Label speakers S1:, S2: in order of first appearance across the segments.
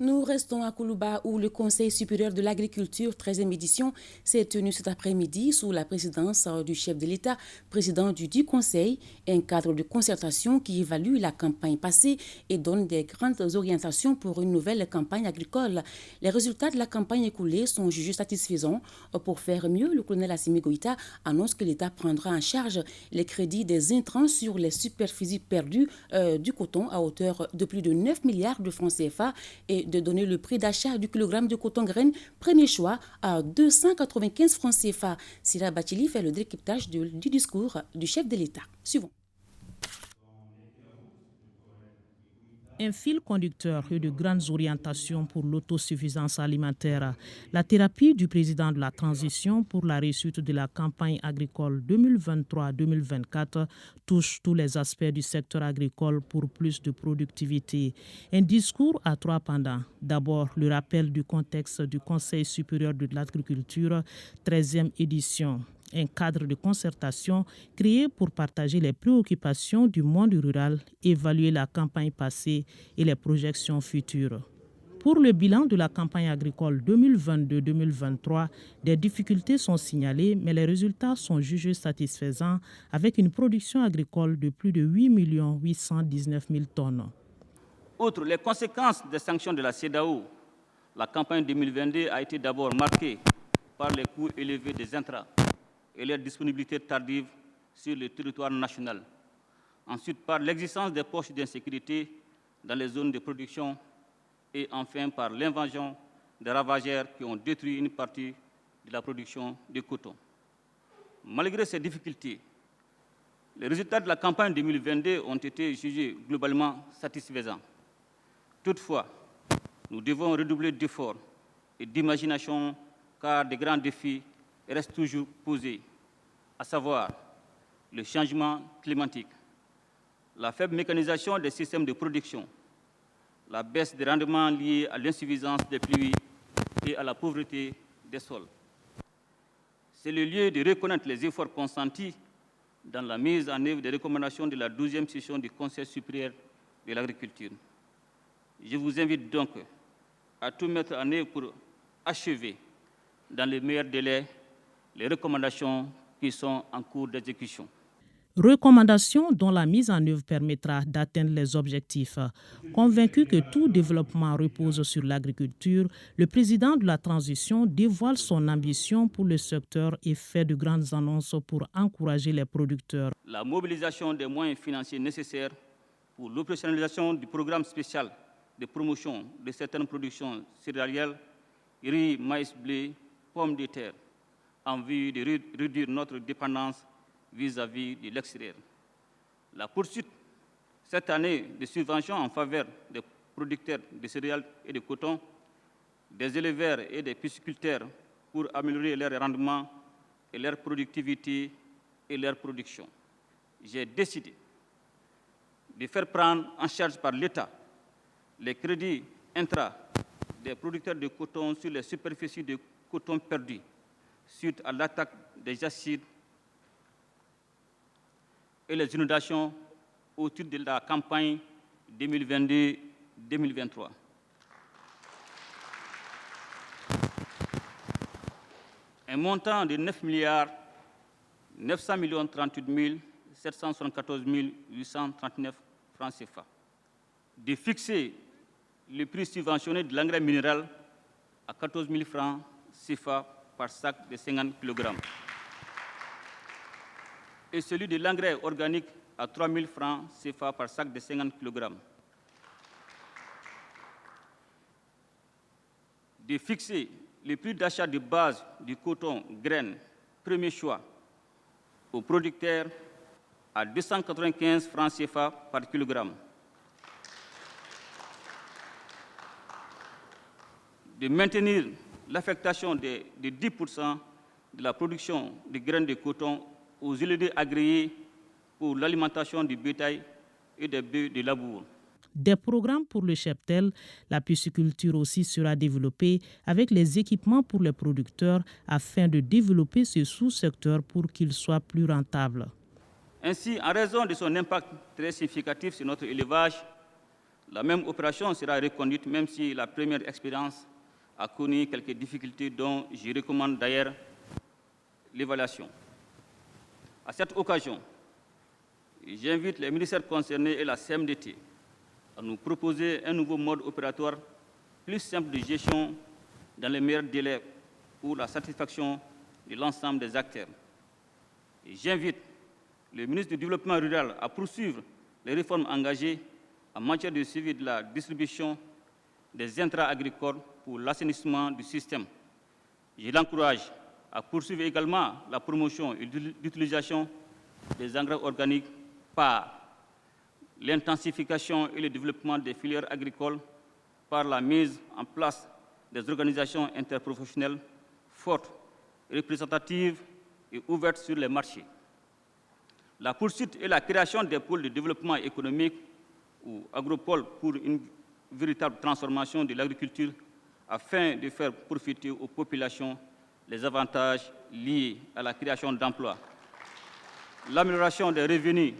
S1: Nous restons à Koulouba où le Conseil supérieur de l'agriculture, 13e édition, s'est tenu cet après-midi sous la présidence du chef de l'État, président du dit Conseil, un cadre de concertation qui évalue la campagne passée et donne des grandes orientations pour une nouvelle campagne agricole. Les résultats de la campagne écoulée sont jugés satisfaisants. Pour faire mieux, le colonel Assimi Goïta annonce que l'État prendra en charge les crédits des intrants sur les superficies perdues du coton à hauteur de plus de 9 milliards de francs CFA et de donner le prix d'achat du kilogramme de coton graine premier choix à 295 francs CFA. Sira Bachili fait le décryptage du discours du chef de l'État. Suivons.
S2: Un fil conducteur et de grandes orientations pour l'autosuffisance alimentaire. La thérapie du président de la transition pour la réussite de la campagne agricole 2023-2024 touche tous les aspects du secteur agricole pour plus de productivité. Un discours à trois pendants. D'abord, le rappel du contexte du Conseil supérieur de l'agriculture, 13e édition. Un cadre de concertation créé pour partager les préoccupations du monde rural, évaluer la campagne passée et les projections futures. Pour le bilan de la campagne agricole 2022-2023, des difficultés sont signalées, mais les résultats sont jugés satisfaisants avec une production agricole de plus de 8 819 000 tonnes.
S3: Outre les conséquences des sanctions de la CEDEAO, la campagne 2022 a été d'abord marquée par les coûts élevés des intrants et leur disponibilité tardive sur le territoire national. Ensuite, par l'existence des poches d'insécurité dans les zones de production et enfin par l'invasion des ravageurs qui ont détruit une partie de la production de coton. Malgré ces difficultés, les résultats de la campagne 2022 ont été jugés globalement satisfaisants. Toutefois, nous devons redoubler d'efforts et d'imagination car de grands défis restent toujours posés, à savoir le changement climatique, la faible mécanisation des systèmes de production, la baisse des rendements liés à l'insuffisance des pluies et à la pauvreté des sols. C'est le lieu de reconnaître les efforts consentis dans la mise en œuvre des recommandations de la 12e session du Conseil supérieur de l'agriculture. Je vous invite donc à tout mettre en œuvre pour achever dans les meilleurs délais les recommandations qui sont en cours d'exécution.
S2: Recommandations dont la mise en œuvre permettra d'atteindre les objectifs. Convaincu que tout développement repose sur l'agriculture, le président de la transition dévoile son ambition pour le secteur et fait de grandes annonces pour encourager les producteurs.
S3: La mobilisation des moyens financiers nécessaires pour l'opérationnalisation du programme spécial de promotion de certaines productions céréalières, riz, maïs, blé, pommes de terre, en vue de réduire notre dépendance vis-à-vis de l'extérieur. La poursuite cette année de subventions en faveur des producteurs de céréales et de coton, des éleveurs et des pisciculteurs pour améliorer leur rendement et leur productivité et leur production. J'ai décidé de faire prendre en charge par l'État les crédits intra des producteurs de coton sur les superficies de coton perdues suite à l'attaque des acides et les inondations au titre de la campagne 2022-2023. Un montant de 9 900 38 774 839 francs CFA. De fixer le prix subventionné de l'engrais minéral à 14 000 francs CFA par sac de 50 kg et celui de l'engrais organique à 3 000 francs CFA par sac de 50 kg. De fixer le prix d'achat de base du coton graine premier choix aux producteurs à 295 francs CFA par kilogramme. De maintenir l'affectation de 10% de la production de graines de coton aux éleveurs agréés pour l'alimentation du bétail et des bœufs de labour.
S2: Des programmes pour le cheptel, la pisciculture aussi sera développée avec les équipements pour les producteurs afin de développer ce sous-secteur pour qu'il soit plus rentable.
S3: Ainsi, en raison de son impact très significatif sur notre élevage, La même opération sera reconduite même si la première expérience a connu quelques difficultés dont je recommande d'ailleurs l'évaluation. À cette occasion, j'invite les ministères concernés et la CMDT à nous proposer un nouveau mode opératoire plus simple de gestion dans les meilleurs délais pour la satisfaction de l'ensemble des acteurs. Et j'invite le ministre du Développement rural à poursuivre les réformes engagées en matière de suivi de la distribution des intrants agricoles pour l'assainissement du système. Je l'encourage à poursuivre également la promotion et l'utilisation des engrais organiques par l'intensification et le développement des filières agricoles, par la mise en place des organisations interprofessionnelles fortes, représentatives et ouvertes sur les marchés. La poursuite et la création des pôles de développement économique ou agropoles pour une véritable transformation de l'agriculture afin de faire profiter aux populations les avantages liés à la création d'emplois, l'amélioration des revenus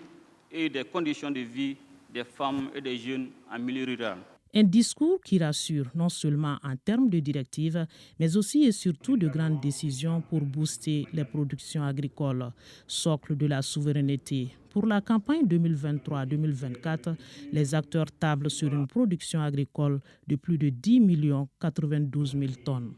S3: et des conditions de vie des femmes et des jeunes en milieu rural.
S2: Un discours qui rassure non seulement en termes de directives, mais aussi et surtout de grandes décisions pour booster les productions agricoles, socle de la souveraineté. Pour la campagne 2023-2024, les acteurs tablent sur une production agricole de plus de 10 92 000 tonnes.